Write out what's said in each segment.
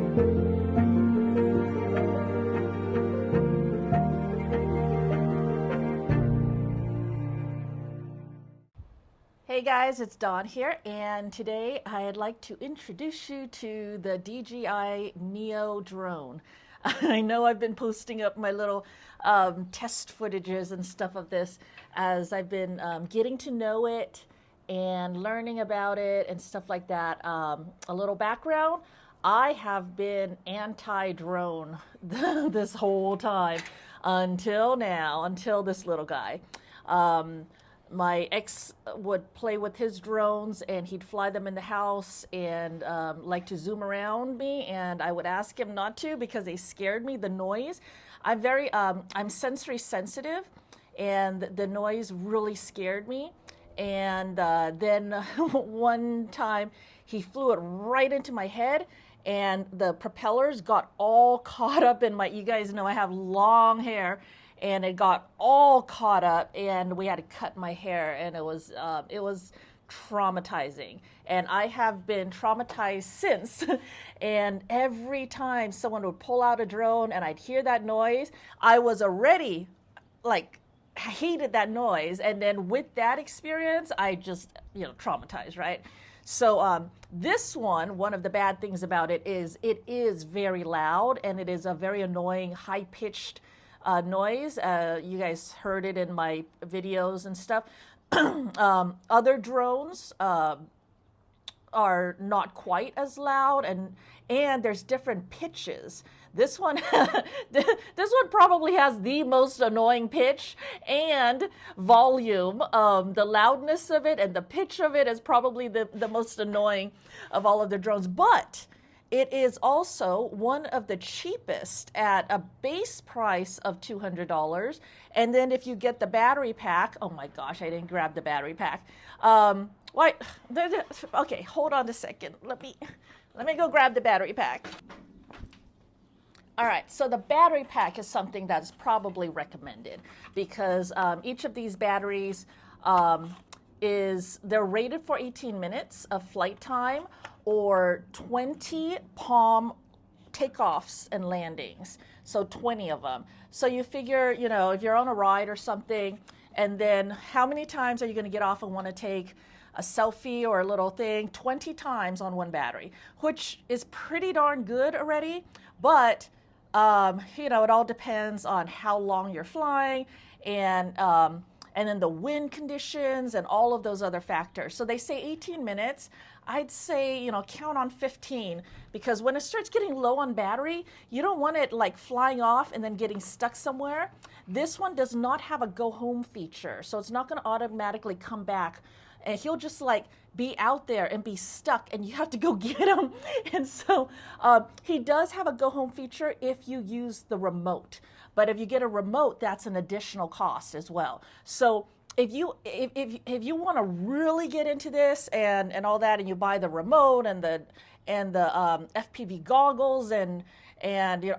Hey guys, it's Dawn here, and today I'd like to introduce you to the DJI Neo drone. I know I've been posting up my little test footages and stuff of this as I've been getting to know it and learning about it and stuff like that. A little background, I have been anti-drone this whole time until now, until this little guy. My ex would play with his drones and he'd fly them in the house and like to zoom around me, and I would ask him not to because they scared me, the noise. I'm sensory sensitive, and the noise really scared me. And then one time he flew it right into my head, and the propellers got all caught up in my, you guys know I have long hair, and it got all caught up, and we had to cut my hair, and it was traumatizing. And I have been traumatized since. And every time someone would pull out a drone and I'd hear that noise, I was already like hated that noise. And then with that experience, I just, traumatized, right? So this one of the bad things about it is very loud, and it is a very annoying, high-pitched noise. You guys heard it in my videos and stuff. Other drones are not quite as loud, and there's different pitches. This one, this one probably has the most annoying pitch and volume. The loudness of it and the pitch of it is probably the most annoying of all of the drones, but it is also one of the cheapest at a base price of $200. And then if you get the battery pack, oh my gosh, I didn't grab the battery pack. Okay, hold on a second. Let me go grab the battery pack. All right, so the battery pack is something that's probably recommended because each of these batteries they're rated for 18 minutes of flight time or 20 palm takeoffs and landings. So 20 of them. So you figure, if you're on a ride or something, and then how many times are you going to get off and want to take a selfie or a little thing? 20 times on one battery, which is pretty darn good already. But, it all depends on how long you're flying and then the wind conditions and all of those other factors. So they say 18 minutes. I'd say, count on 15, because when it starts getting low on battery, you don't want it like flying off and then getting stuck somewhere. This one does not have a go home feature, so it's not going to automatically come back. And he'll just like be out there and be stuck, and you have to go get him. And so he does have a go home feature if you use the remote. But if you get a remote, that's an additional cost as well. So if you want to really get into this and all that, and you buy the remote and the FPV goggles and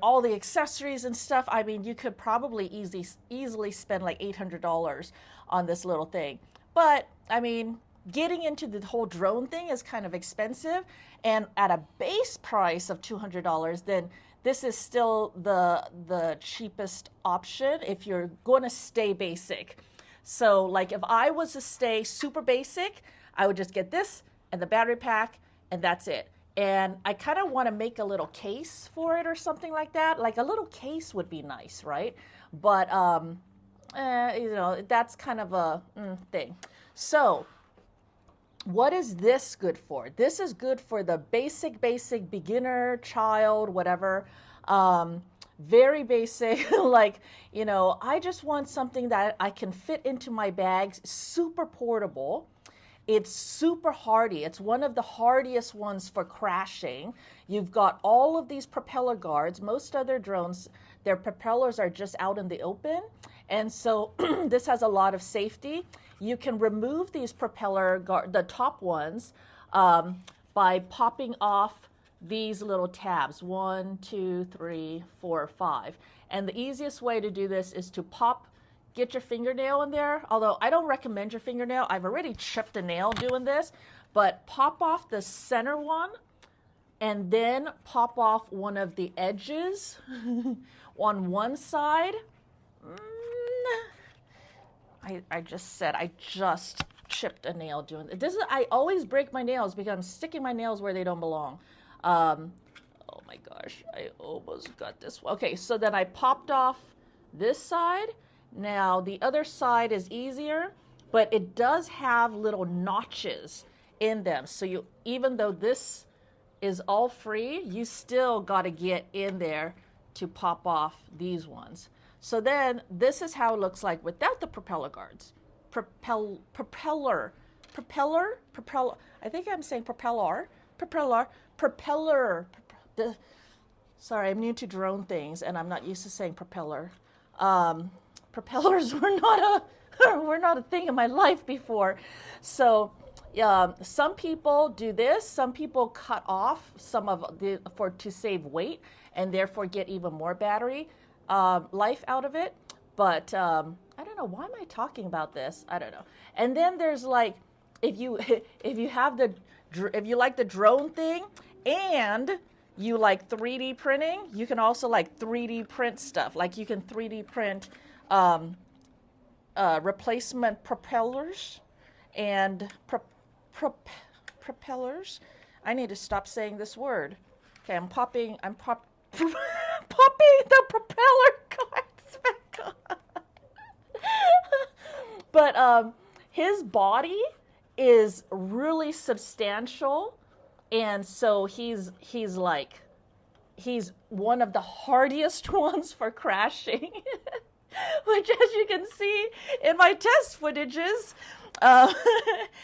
all the accessories and stuff, I mean, you could probably easily spend like $800 on this little thing. But I mean, getting into the whole drone thing is kind of expensive, and at a base price of $200, then this is still the cheapest option if you're going to stay basic. So like if I was to stay super basic, I would just get this and the battery pack, and that's it. And I kind of want to make a little case for it or something like that. Like a little case would be nice, right? But that's kind of a thing. So what is this good for? This is good for the basic beginner, child, whatever. Very basic, like, I just want something that I can fit into my bags, super portable. It's super hardy. It's one of the hardiest ones for crashing. You've got all of these propeller guards. Most other drones, their propellers are just out in the open. And so this has a lot of safety. You can remove these the top ones, by popping off these little tabs, 1, 2, 3, 4, 5. And the easiest way to do this is to get your fingernail in there. Although I don't recommend your fingernail. I've already chipped a nail doing this, but pop off the center one and then pop off one of the edges on one side. I just chipped a nail doing this. I always break my nails because I'm sticking my nails where they don't belong. Oh my gosh, I almost got this one. Okay, so then I popped off this side. Now the other side is easier, but it does have little notches in them. So even though this is all free, you still got to get in there to pop off these ones. So then this is how it looks like without the propeller guards. Propeller. I think I'm saying propeller. Sorry, I'm new to drone things and I'm not used to saying propeller. Propellers were not a thing in my life before. So some people do this. Some people cut off some of to save weight and therefore get even more battery life out of it. But I don't know, why am I talking about this? I don't know. And then there's like, if you like the drone thing and you like 3D printing, you can also like 3D print stuff. Like you can 3D print replacement propellers and propellers. I need to stop saying this word. Okay, I'm popping the propeller cards back on. But his body is really substantial, and so he's one of the hardiest ones for crashing, which, as you can see in my test footages,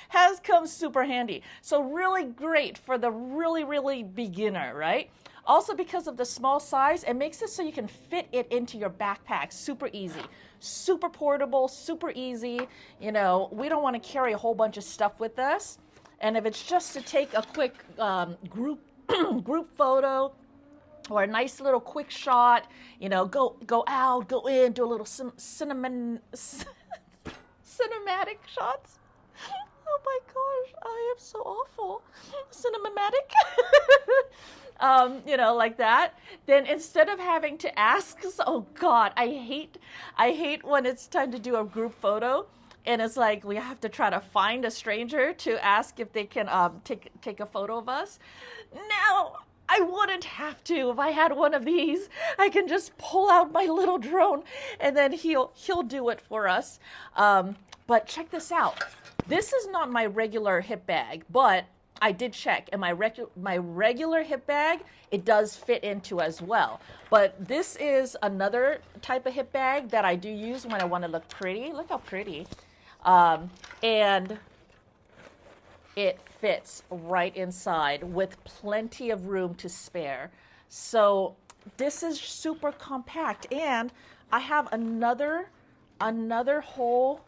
has come super handy. So really great for the really beginner, right? Also, because of the small size, it makes it so you can fit it into your backpack super easy. Super portable, super easy. You know, we don't want to carry a whole bunch of stuff with us. And if it's just to take a quick group photo or a nice little quick shot, you know, go out, go in, do a little cinematic shots. Oh my gosh, I am so awful. Cinematic. You know, like that. Then instead of having to ask, oh God, I hate when it's time to do a group photo and it's like we have to try to find a stranger to ask if they can take a photo of us. Now, I wouldn't have to if I had one of these. I can just pull out my little drone and then he'll do it for us. But check this out. This is not my regular hip bag, but I did check, and my regular hip bag, it does fit into as well. But this is another type of hip bag that I do use when I want to look pretty. Look how pretty. And it fits right inside with plenty of room to spare. So this is super compact, and I have another whole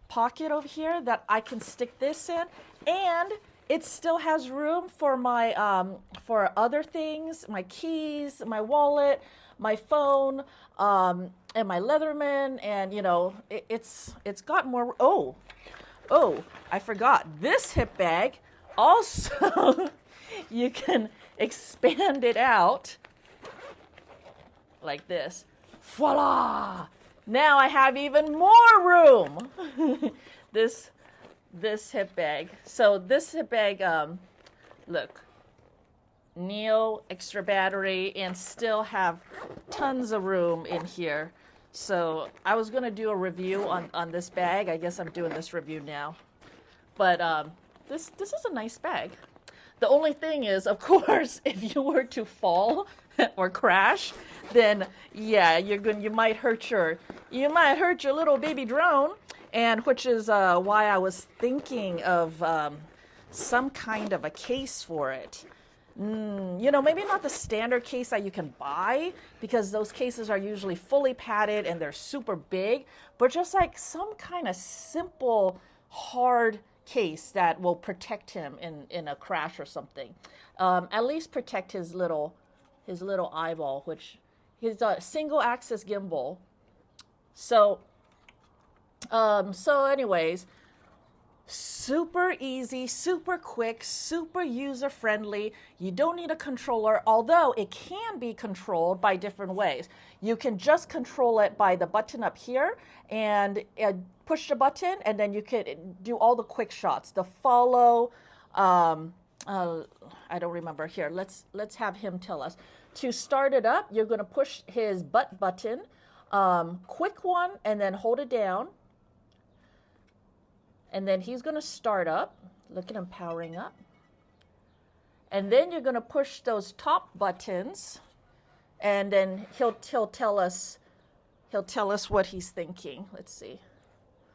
pocket over here that I can stick this in, and it still has room for my for other things, my keys, my wallet, my phone, and my Leatherman, and you know, it's got more. Oh, I forgot. This hip bag also you can expand it out like this. Voila! Now I have even more room. This hip bag. So this hip bag, look, Neo, extra battery, and still have tons of room in here. So I was going to do a review on this bag. I guess I'm doing this review now. But this is a nice bag. The only thing is, of course, if you were to fall or crash, then yeah, you might hurt your little baby drone. And which is why I was thinking of some kind of a case for it. You know, maybe not the standard case that you can buy, because those cases are usually fully padded and they're super big, but just like some kind of simple, hard case that will protect him in a crash or something. At least protect his little eyeball, which is a single axis gimbal. So anyways, Super easy, super quick, super user-friendly. You don't need a controller, although it can be controlled by different ways. You can just control it by the button up here and push the button, and then you can do all the quick shots. The follow, I don't remember here. Let's have him tell us. To start it up, you're going to push his butt button, quick one, and then hold it down. And then he's going to start up. Look at him powering up. And then you're going to push those top buttons, and then he'll tell us what he's thinking. Let's see.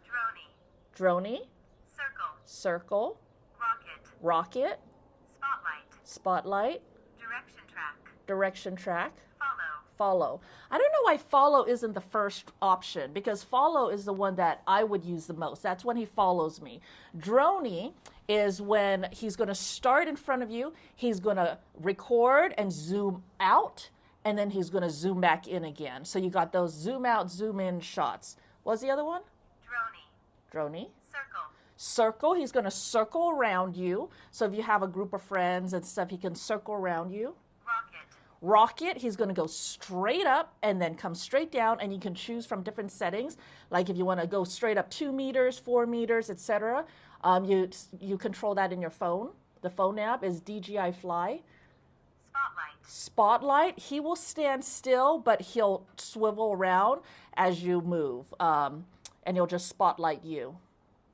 Droney. Droney. Circle. Circle. Rocket. Rocket. Spotlight. Spotlight. Direction track. Direction track. Follow. Follow. I don't know why follow isn't the first option, because follow is the one that I would use the most. That's when he follows me. Droney is when he's going to start in front of you, he's going to record and zoom out, and then he's going to zoom back in again. So you got those zoom out, zoom in shots. What's the other one? Droney. Droney. Circle. Circle, he's going to circle around you. So if you have a group of friends and stuff, he can circle around you. Rocket, he's going to go straight up and then come straight down, and you can choose from different settings. Like if you want to go straight up 2 meters, 4 meters, etc. You control that in your phone. The phone app is DJI Fly. Spotlight. Spotlight, he will stand still, but he'll swivel around as you move, and he'll just spotlight you.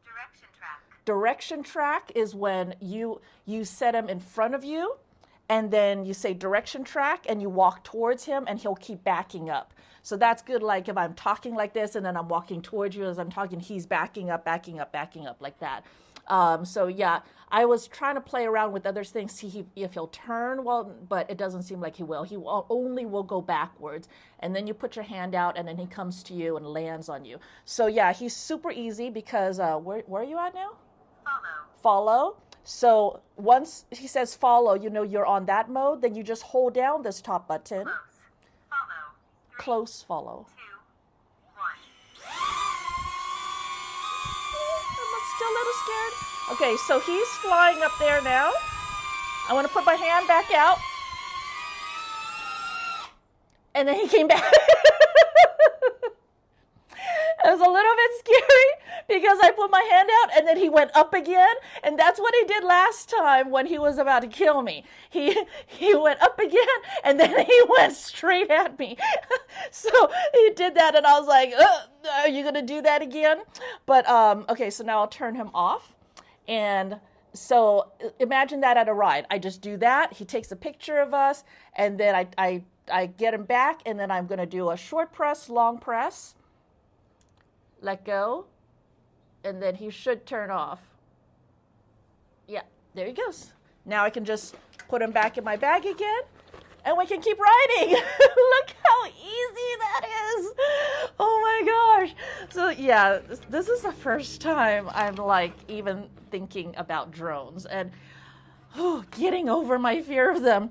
Direction track. Direction track is when you set him in front of you, and then you say direction track and you walk towards him, and he'll keep backing up. So that's good. Like if I'm talking like this and then I'm walking towards you as I'm talking, he's backing up like that. So yeah, I was trying to play around with other things, see if he'll turn, but it doesn't seem like he will. He only will go backwards. And then you put your hand out, and then he comes to you and lands on you. So yeah, he's super easy because, where are you at now? Follow. So once he says follow, you know you're on that mode, then you just hold down this top button. Close. Close follow. Follow. 2, 1. I'm still a little scared. Okay, so he's flying up there now. I want to put my hand back out. And then he came back. It was a little bit scary because I put my hand out and then he went up again. And that's what he did last time when he was about to kill me. He went up again and then he went straight at me. So he did that and I was like, are you going to do that again? But okay, so now I'll turn him off. And so imagine that at a ride. I just do that. He takes a picture of us, and then I get him back, and then I'm going to do a short press, long press. Let go, and then he should turn off. Yeah, there he goes. Now I can just put him back in my bag again, and we can keep riding. Look how easy that is. Oh my gosh. So yeah, this is the first time I'm like even thinking about drones, and getting over my fear of them.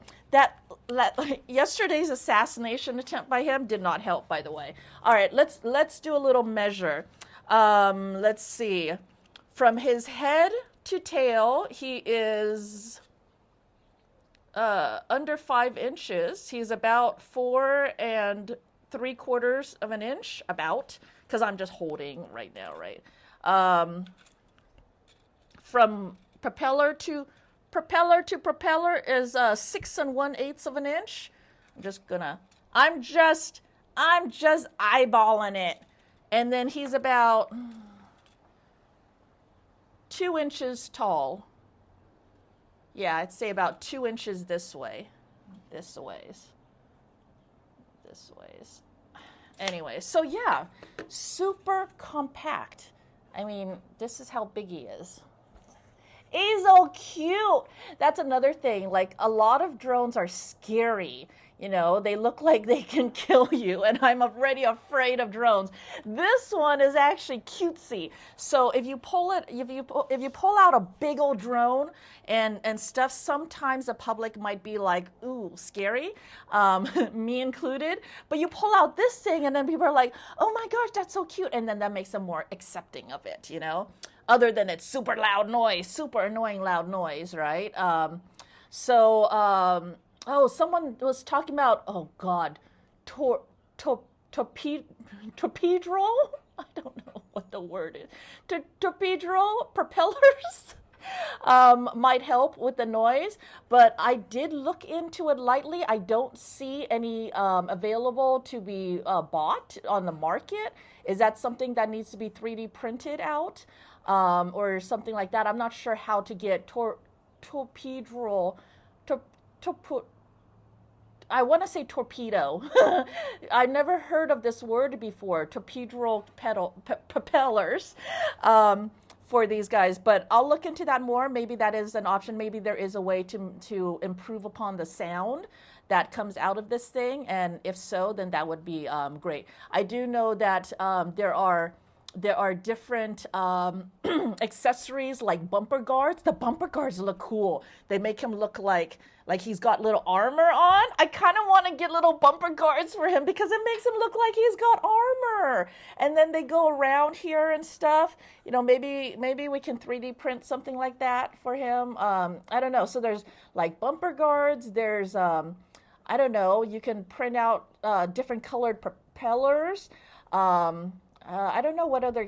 Yesterday's assassination attempt by him did not help, by the way. All right, let's do a little measure. Let's see. From his head to tail, he is under 5 inches. He's about 4 3/4 of an inch, about, because I'm just holding right now, right? From propeller to propeller is 6 1/8 of an inch. I'm just eyeballing it. And then he's about 2 inches tall. Yeah, I'd say about 2 inches this way. This ways. Anyway, so yeah, super compact. I mean, this is how big he is. He's so cute. That's another thing. Like, a lot of drones are scary. You know, they look like they can kill you, and I'm already afraid of drones. This one is actually cutesy. So if you pull out a big old drone and stuff, sometimes the public might be like, ooh, scary, me included. But you pull out this thing, and then people are like, oh my gosh, that's so cute, and then that makes them more accepting of it, you know. other than it's super loud noise, super annoying loud noise, right? Oh, someone was talking about, oh God, tor, tor, torpedo? I don't know what the word is. Torpedo propellers might help with the noise, but I did look into it lightly. I don't see any available to be bought on the market. Is that something that needs to be 3D printed out or something like that? I'm not sure how to get torpedo. I want to say torpedo. I've never heard of this word before. Torpedo propellers for these guys, but I'll look into that more. Maybe that is an option. Maybe there is a way to improve upon the sound that comes out of this thing, and if so, then that would be great. I do know that there are different accessories like bumper guards. The bumper guards look cool. They make him look like he's got little armor on. I kind of want to get little bumper guards for him because it makes him look like he's got armor. And then they go around here and stuff. You know, maybe we can 3D print something like that for him. I don't know. So there's like bumper guards. There's I don't know. You can print out different colored propellers. I don't know what other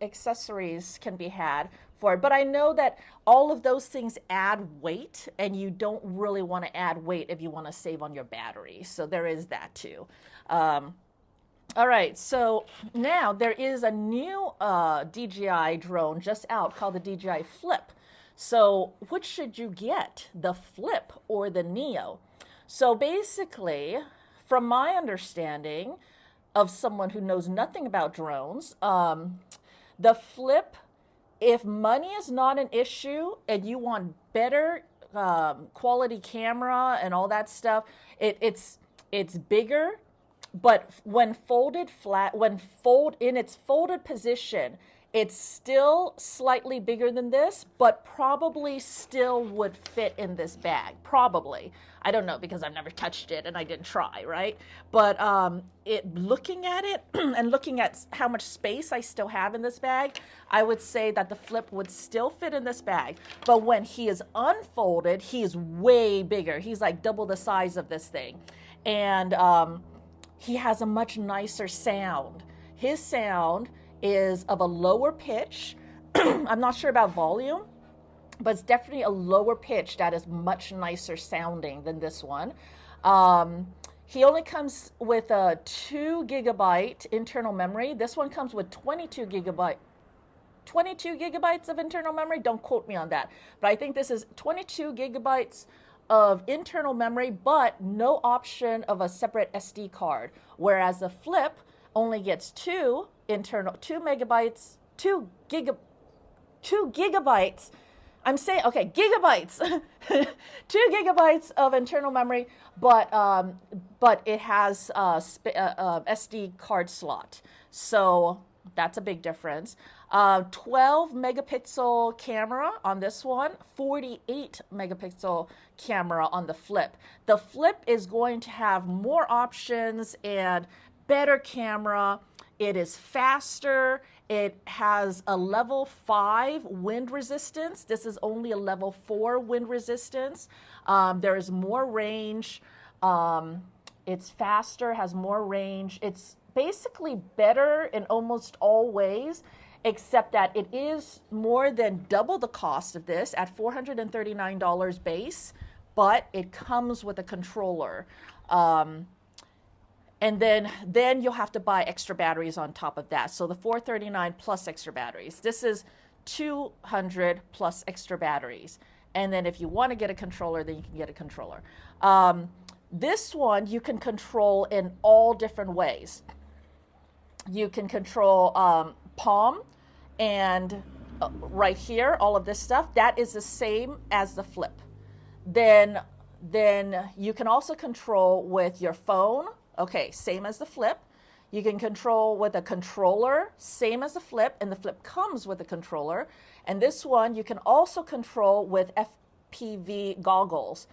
accessories can be had for it, but I know that all of those things add weight, and you don't really want to add weight if you want to save on your battery. So there is that too. All right, so now there is a new DJI drone just out called the DJI Flip. So which should you get, the Flip or the Neo? So basically, from my understanding, of someone who knows nothing about drones, the Flip, if money is not an issue and you want better quality camera and all that stuff, it's bigger, but when folded flat, in its folded position, it's still slightly bigger than this, but probably still would fit in this bag. Probably. I don't know because I've never touched it and I didn't try, right? But looking at it and looking at how much space I still have in this bag, I would say that the Flip would still fit in this bag. But when he is unfolded, he is way bigger. He's like double the size of this thing. And he has a much nicer sound. His sound is of a lower pitch. I'm not sure about volume, but it's definitely a lower pitch that is much nicer sounding than this one. He only comes with a 2 gigabyte internal memory. This one comes with 22 gigabytes of internal memory. Don't quote me on that, but I think this is 22 gigabytes of internal memory, but no option of a separate SD card, whereas the Flip only gets two gigabytes. I'm saying, okay, gigabytes, 2 gigabytes of internal memory, but it has a SD card slot. So that's a big difference. 12 megapixel camera on this one, 48 megapixel camera on the Flip. The Flip is going to have more options and better camera. It is faster. It has a level 5 wind resistance. This is only a level 4 wind resistance. There is more range. It's faster, has more range. It's basically better in almost all ways, except that it is more than double the cost of this at $439 base, but it comes with a controller. And then you'll have to buy extra batteries on top of that. So the $439 plus extra batteries. This is $200 plus extra batteries. And then if you want to get a controller, then you can get a controller. This one you can control in all different ways. You can control palm and right here, all of this stuff. That is the same as the Flip. Then you can also control with your phone. Okay, same as the Flip. You can control with a controller, same as the Flip, and the Flip comes with a controller. And this one you can also control with FPV goggles.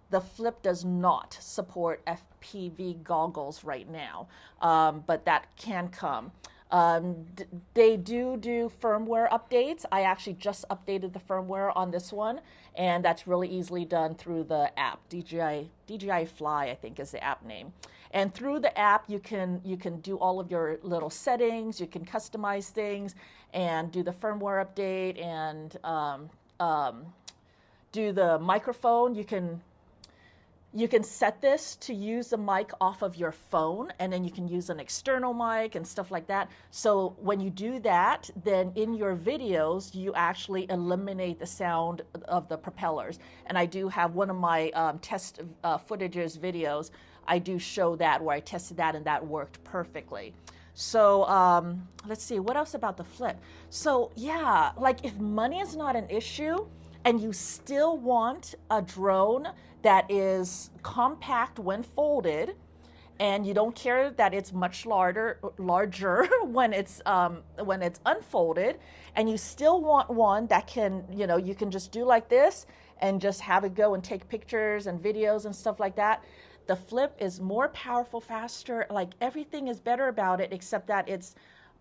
The Flip does not support FPV goggles right now, but that can come. They do firmware updates. I actually just updated the firmware on this one, and that's really easily done through the app. DJI Fly, I think, is the app name. And through the app, you can do all of your little settings. You can customize things and do the firmware update and do the microphone. You can set this to use the mic off of your phone, and then you can use an external mic and stuff like that. So when you do that, then in your videos, you actually eliminate the sound of the propellers. And I do have one of my test footages videos. I do show that where I tested that, and that worked perfectly. So let's see, what else about the Flip? So yeah, like if money is not an issue and you still want a drone that is compact when folded, and you don't care that it's much larger when it's unfolded, and you still want one that can, you can just do like this and just have it go and take pictures and videos and stuff like that. The Flip is more powerful, faster, like everything is better about it, except that it's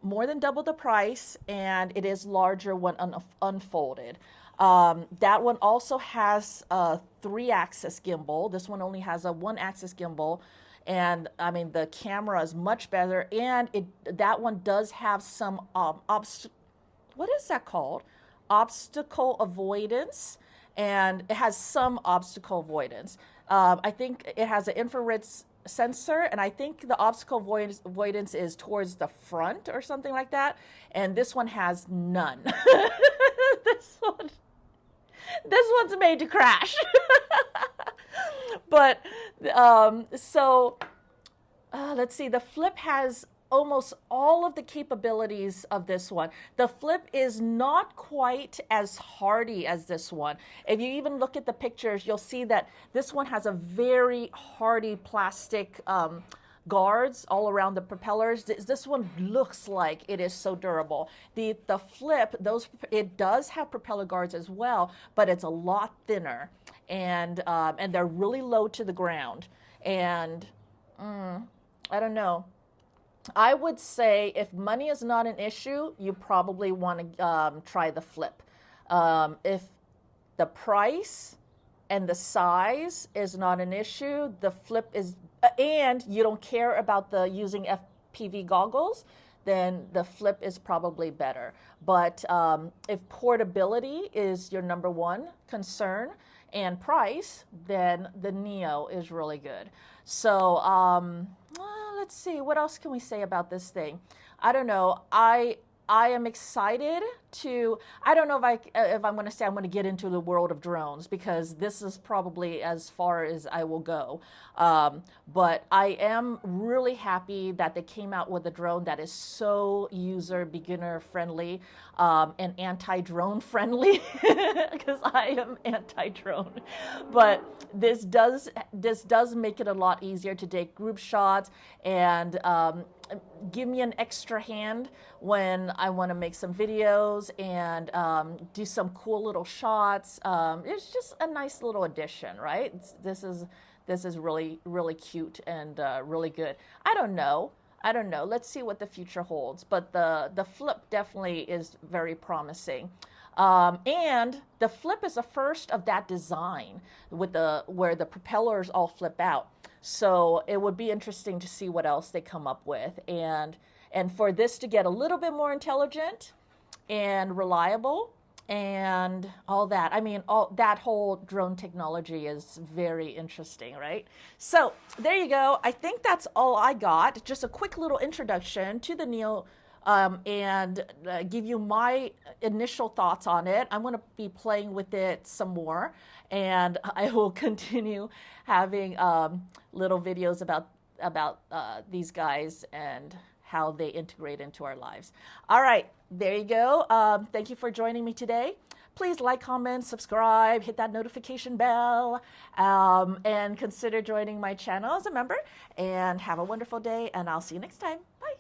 more than double the price, and it is larger when unfolded. That one also has a 3-axis gimbal. This one only has a 1-axis gimbal. And I mean, the camera is much better. And that one does have some, what is that called? Obstacle avoidance. And it has some obstacle avoidance. I think it has an infrared sensor, and I think the obstacle avoidance is towards the front or something like that. And this one has none. This one's made to crash. But let's see. The Flip has almost all of the capabilities of this one. The Flip is not quite as hardy as this one. If you even look at the pictures, you'll see that this one has a very hardy plastic guards all around the propellers. This one looks like it is so durable. The Flip, it does have propeller guards as well, but it's a lot thinner, and they're really low to the ground. And I don't know. I would say if money is not an issue, you probably want to try the Flip. If the price and the size is not an issue, the Flip is, and you don't care about the using FPV goggles, then the Flip is probably better. But if portability is your number one concern and price, then the Neo is really good. So let's see, what else can we say about this thing? I don't know. I am excited to, I don't know if I'm going to say I'm going to get into the world of drones, because this is probably as far as I will go. But I am really happy that they came out with a drone that is so beginner friendly and anti-drone friendly, because I am anti-drone. But this does make it a lot easier to take group shots and give me an extra hand when I want to make some videos and do some cool little shots. It's just a nice little addition, right? This is really, really cute and really good. I don't know. Let's see what the future holds. But the Flip definitely is very promising. And the Flip is the first of that design with where the propellers all flip out. So it would be interesting to see what else they come up with. And for this to get a little bit more intelligent and reliable and all that. I mean, that whole drone technology is very interesting, right? So there you go. I think that's all I got. Just a quick little introduction to the Neo and give you my initial thoughts on it. I'm going to be playing with it some more, and I will continue having little videos about these guys and how they integrate into our lives. All right, there you go. Thank you for joining me today. Please like, comment, subscribe, hit that notification bell, and consider joining my channel as a member. And have a wonderful day, and I'll see you next time. Bye.